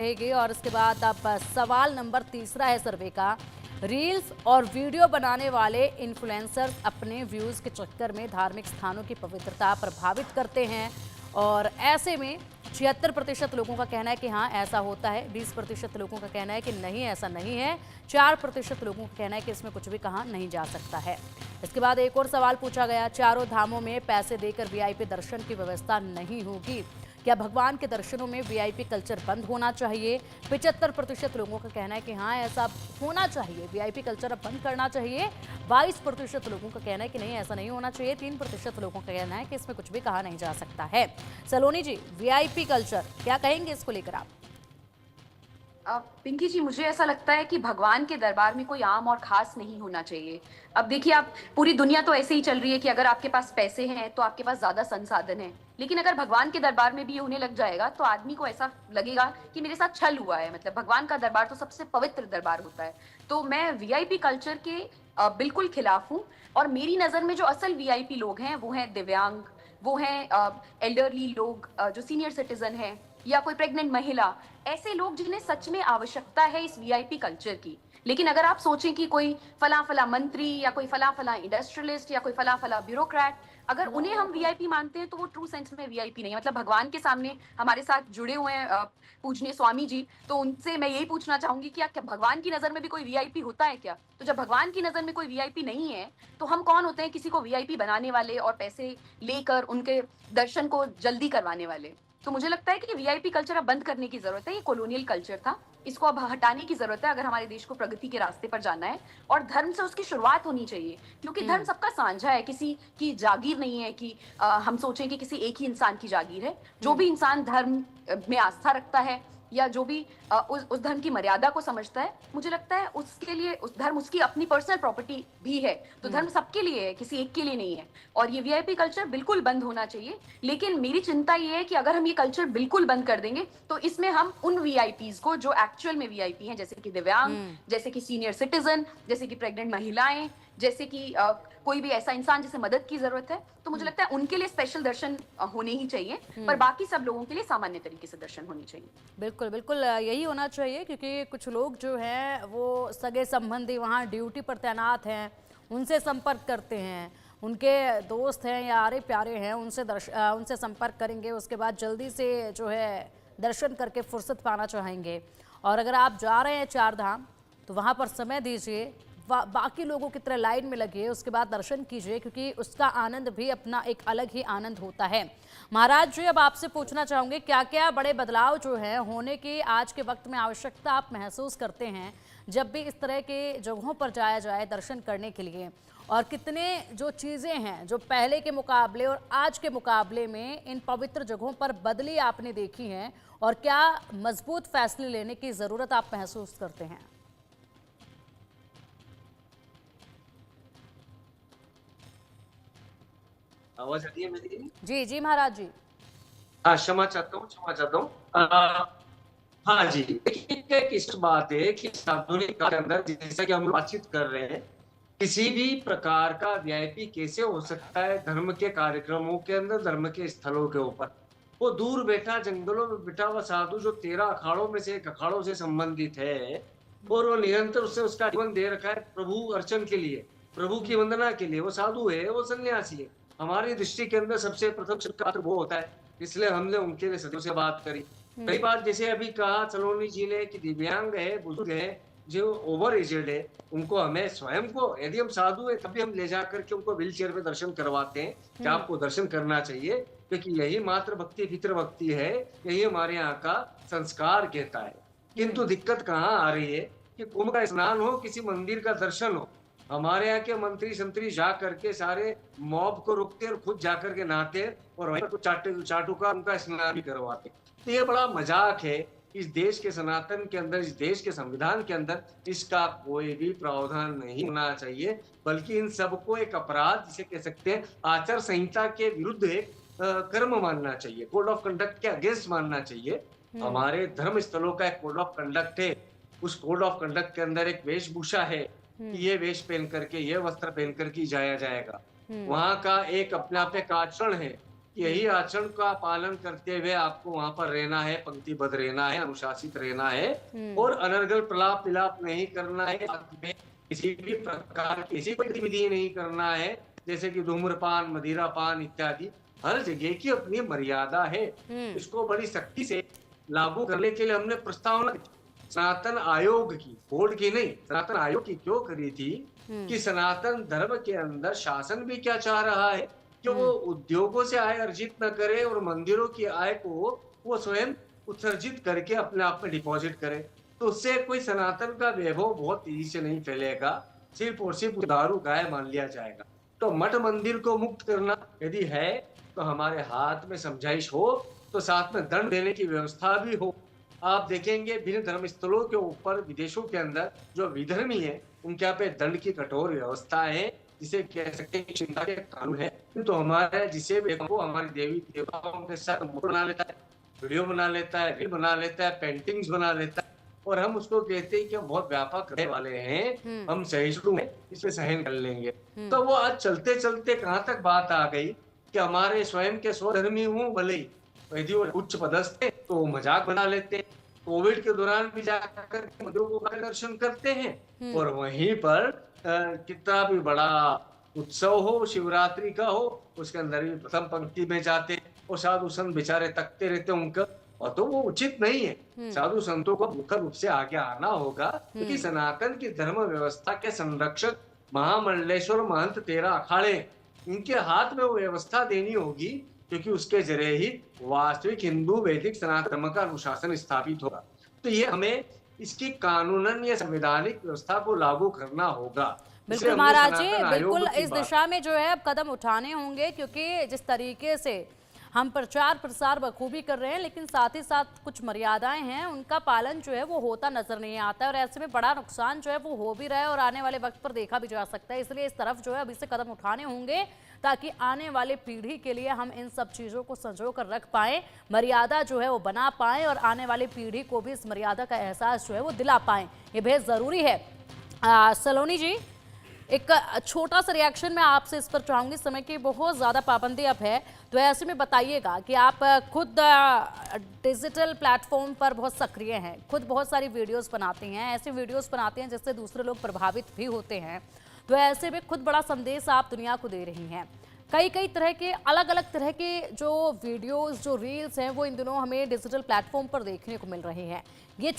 रहेगी। और इसके बाद अब सवाल नंबर तीसरा है सर्वे का। रील्स और वीडियो बनाने वाले इन्फ्लुएंसर्स अपने व्यूज के चक्कर में धार्मिक स्थानों की पवित्रता प्रभावित करते हैं और ऐसे में 76% लोगों का कहना है कि हाँ ऐसा होता है, 20% लोगों का कहना है कि नहीं ऐसा नहीं है, 4% लोगों का कहना है कि इसमें कुछ भी कहा नहीं जा सकता है। इसके बाद एक और सवाल पूछा गया, चारों धामों में पैसे देकर वीआईपी दर्शन की व्यवस्था नहीं होगी, क्या भगवान के दर्शनों में वीआईपी कल्चर बंद होना चाहिए? 75% लोगों का कहना है कि हाँ ऐसा होना चाहिए, वीआईपी कल्चर अब बंद करना चाहिए। 22% लोगों का कहना है कि नहीं ऐसा नहीं होना चाहिए। 3% लोगों का कहना है कि इसमें कुछ भी कहा नहीं जा सकता है। सलोनी जी, वीआईपी कल्चर क्या कहेंगे इसको लेकर आप? पिंकी जी, मुझे ऐसा लगता है कि भगवान के दरबार में कोई आम और खास नहीं होना चाहिए। अब देखिए, आप पूरी दुनिया तो ऐसे ही चल रही है कि अगर आपके पास पैसे हैं तो आपके पास ज्यादा संसाधन है, लेकिन अगर भगवान के दरबार में भी ये होने लग जाएगा तो आदमी को ऐसा लगेगा कि मेरे साथ छल हुआ है। मतलब भगवान का दरबार तो सबसे पवित्र दरबार होता है। तो मैं वीआईपी कल्चर के बिल्कुल खिलाफ हूँ। और मेरी नजर में जो असल वीआईपी लोग हैं वो हैं दिव्यांग, वो हैं एल्डरली लोग, जो सीनियर सिटीजन हैं, या कोई प्रेग्नेंट महिला, ऐसे लोग जिन्हें सच में आवश्यकता है इस वीआईपी कल्चर की। लेकिन अगर आप सोचें कि कोई फला फला मंत्री या कोई फला फला इंडस्ट्रियलिस्ट या कोई फला फला ब्यूरोक्रेट, अगर उन्हें हम वीआईपी मानते हैं तो वो ट्रू सेंस में वीआईपी नहीं है। मतलब भगवान के सामने हमारे साथ जुड़े हुए हैं पूजनीय स्वामी जी, तो उनसे मैं यही पूछना चाहूंगी कि क्या भगवान की नजर में भी कोई वीआईपी होता है क्या? तो जब भगवान की नजर में कोई वीआईपी नहीं है तो हम कौन होते हैं किसी को वीआईपी बनाने वाले और पैसे लेकर उनके दर्शन को जल्दी करवाने वाले? तो मुझे लगता है कि वीआईपी कल्चर अब बंद करने की जरूरत है। ये कॉलोनियल कल्चर था, इसको अब हटाने की जरूरत है अगर हमारे देश को प्रगति के रास्ते पर जाना है। और धर्म से उसकी शुरुआत होनी चाहिए, क्योंकि धर्म सबका साझा है, किसी की जागीर नहीं है कि हम सोचें कि किसी एक ही इंसान की जागीर है। जो भी इंसान धर्म में आस्था रखता है या जो भी उस धर्म की मर्यादा को समझता है, मुझे लगता है उसके लिए उस धर्म उसकी अपनी पर्सनल प्रॉपर्टी भी है। तो धर्म सबके लिए है, किसी एक के लिए नहीं है। और ये वीआईपी कल्चर बिल्कुल बंद होना चाहिए। लेकिन मेरी चिंता ये है कि अगर हम ये कल्चर बिल्कुल बंद कर देंगे तो इसमें हम उन वीआईपीज को जो एक्चुअल में वीआईपी हैं, जैसे कि दिव्यांग, जैसे कि सीनियर सिटीजन, जैसे कि प्रेग्नेंट महिलाएं, जैसे कि कोई भी ऐसा इंसान जिसे मदद की जरूरत है, तो मुझे लगता है उनके लिए स्पेशल दर्शन होने ही चाहिए। पर बाकी सब लोगों के लिए सामान्य तरीके से दर्शन होने चाहिए। बिल्कुल बिल्कुल यही होना चाहिए, क्योंकि कुछ लोग जो हैं वो सगे संबंधी वहाँ ड्यूटी पर तैनात हैं, उनसे संपर्क करते हैं, उनके दोस्त हैं या आरे प्यारे हैं, उनसे संपर्क करेंगे, उसके बाद जल्दी से जो है दर्शन करके फुर्सत पाना चाहेंगे। और अगर आप जा रहे हैं चार धाम तो वहाँ पर समय दीजिए, बाकी लोगों की तरह लाइन में लगिए, उसके बाद दर्शन कीजिए, क्योंकि उसका आनंद भी अपना एक अलग ही आनंद होता है। महाराज जी, अब आपसे पूछना चाहूँगे, क्या क्या बड़े बदलाव जो है होने की आज के वक्त में आवश्यकता आप महसूस करते हैं जब भी इस तरह के जगहों पर जाया जाए दर्शन करने के लिए? और कितने जो चीज़ें हैं जो पहले के मुकाबले और आज के मुकाबले में इन पवित्र जगहों पर बदली आपने देखी हैं, और क्या मजबूत फैसले लेने की ज़रूरत आप महसूस करते हैं? आवाज आ रही है मेरी? जी जी महाराज जी। हाँ, क्षमा चाहता हूँ, क्षमा चाहता हूँ। हाँ जी, देखिए एक इस बात है कि आधुनिक काल के अंदर जैसा कि हम बातचीत कर रहे हैं, किसी भी प्रकार का वीआईपी कैसे हो सकता है धर्म के कार्यक्रमों के अंदर, धर्म के स्थलों के ऊपर? वो दूर बैठा जंगलों में बैठा हुआ साधु जो 13 अखाड़ों में से एक अखाड़ों से संबंधित है और वो निरंतर उससे उसका जीवन दे रखा है प्रभु अर्चन के लिए, प्रभु की वंदना के लिए। वो साधु है, वो सन्यासी है। हमारी दृष्टि के अंदर सबसे प्रथम पात्र वो होता है, इसलिए हमने उनके लिए सदियों से बात करी। कई बार जैसे अभी कहा सलोनी जी ने कि दिव्यांग है, बुजुर्ग है, जो ओवर एजेड है, उनको हमें स्वयं को, यदि हम साधु है तभी हम ले जाकर के उनको व्हील चेयर पे दर्शन करवाते हैं कि आपको दर्शन करना चाहिए, क्योंकि यही मात्र भक्ति पितृ भक्ति है, यही हमारे यहाँ का संस्कार कहता है। किंतु दिक्कत कहाँ आ रही है कि कुंभ का स्नान हो, किसी मंदिर का दर्शन हो, हमारे यहाँ के मंत्री संतरी जा करके सारे मॉब को रुकते और खुद जाकर के नहाते और वहीं पर चाटू का उनका स्नान भी करवाते। तो ये बड़ा मजाक है। इस देश के सनातन के अंदर, इस देश के संविधान के अंदर इसका कोई भी प्रावधान नहीं होना चाहिए, बल्कि इन सबको एक अपराध जिसे कह सकते हैं, आचार संहिता के विरुद्ध एक कर्म मानना चाहिए, कोड ऑफ कंडक्ट के अगेंस्ट मानना चाहिए। हमारे धर्म स्थलों का एक कोड ऑफ कंडक्ट है, उस कोड ऑफ कंडक्ट के अंदर एक वेशभूषा है कि ये वेश पहन करके, ये वस्त्र पहन करके जाया जाएगा। वहां का एक अपने आप एक आचरण है कि यही आचरण का पालन करते हुए आपको वहां पर रहना है, पंक्तिबद्ध रहना है, अनुशासित रहना है और अनर्गल प्रलाप विलाप नहीं करना है, साथ में किसी भी प्रकार की किसी कोई गतिविधि नहीं करना है, जैसे कि धूम्रपान, मदिरापान इत्यादि। हर जगह की अपनी मर्यादा है। इसको बड़ी सख्ती से लागू करने के लिए हमने प्रस्तावना सनातन आयोग की, बोर्ड की नहीं, सनातन आयोग की क्यों करी थी कि सनातन धर्म के अंदर शासन भी क्या चाह रहा है कि वो उद्योगों से आय अर्जित न करे और मंदिरों की आय को वो स्वयं उत्सर्जित करके अपने आप में डिपॉजिट करे। तो उससे कोई सनातन का वैभव बहुत तेजी से नहीं फैलेगा, सिर्फ और सिर्फ दारू गाय मान लिया जाएगा। तो मठ मंदिर को मुक्त करना यदि है तो हमारे हाथ में समझाइश हो, तो साथ में दंड देने की व्यवस्था भी हो। आप देखेंगे भिन्न धर्म स्थलों के ऊपर विदेशों के अंदर जो विधर्मी है उनके यहाँ पे दंड की कठोर व्यवस्था है, जिसे कह सकते हैं कि चिंता के कानून है। तो हमारे जिसे देखो हमारी देवी देवताओं के साथ मूर्ति बना लेता है, वीडियो बना लेता है, रील बना लेता है, पेंटिंग्स बना लेता है और हम उसको कहते हैं कि हम बहुत व्यापक रहने वाले हैं, हम सहिष्णु हैं, इसमें सहन कर लेंगे। तो वो आज चलते चलते कहाँ तक बात आ गई कि हमारे स्वयं के स्वधर्मी हूँ भले ही यदि वो उच्च पदस्थ है तो वो मजाक बना लेते हैं। कोविड के दौरान भी जाकर मंदिरों का दर्शन करते हैं और वहीं पर कितना भी बड़ा उत्सव हो, शिवरात्रि का हो, उसके अंदर भी प्रथम पंक्ति में जाते हैं और साधु संत बेचारे तकते रहते हैं उनका, और तो वो उचित नहीं है। साधु संतों को मुख्य रूप से आगे आना होगा, क्योंकि सनातन की धर्म व्यवस्था के संरक्षक महामंडलेश्वर महंत 13 अखाड़े, इनके हाथ में वो व्यवस्था देनी होगी, क्योंकि उसके जरिए ही वास्तविक हिंदू वैदिक सनातन धर्म का अनुशासन स्थापित होगा। तो ये हमें इसकी कानूनन या संवैधानिक व्यवस्था को लागू करना होगा। बिल्कुल महाराज जी, बिल्कुल इस दिशा में जो है अब कदम उठाने होंगे, क्योंकि जिस तरीके से हम प्रचार प्रसार बखूबी कर रहे हैं, लेकिन साथ ही साथ कुछ मर्यादाएं हैं, उनका पालन जो है वो होता नजर नहीं आता है और ऐसे में बड़ा नुकसान जो है वो हो भी रहा है और आने वाले वक्त पर देखा भी जा सकता है। इसलिए इस तरफ जो है अभी से कदम उठाने होंगे ताकि आने वाले पीढ़ी के लिए हम इन सब चीज़ों को संजो कर रख पाएँ, मर्यादा जो है वो बना पाएँ और आने वाली पीढ़ी को भी इस मर्यादा का एहसास जो है वो दिला पाएँ। ये बेहद ज़रूरी है। सलोनी जी, एक छोटा सा रिएक्शन मैं आपसे इस पर चाहूँगी, समय की बहुत ज़्यादा पाबंदी अब है, तो ऐसे में बताइएगा कि आप खुद डिजिटल प्लेटफॉर्म पर बहुत सक्रिय हैं, खुद बहुत सारी वीडियोस बनाते हैं, ऐसे वीडियोस बनाते हैं जिससे दूसरे लोग प्रभावित भी होते हैं, तो ऐसे में खुद बड़ा संदेश आप दुनिया को दे रही हैं। कई तरह के अलग अलग तरह के जो वीडियोस, जो रील्स हैं वो इन दिनों हमें डिजिटल प्लेटफॉर्म पर देखने को मिल रहे हैं। ये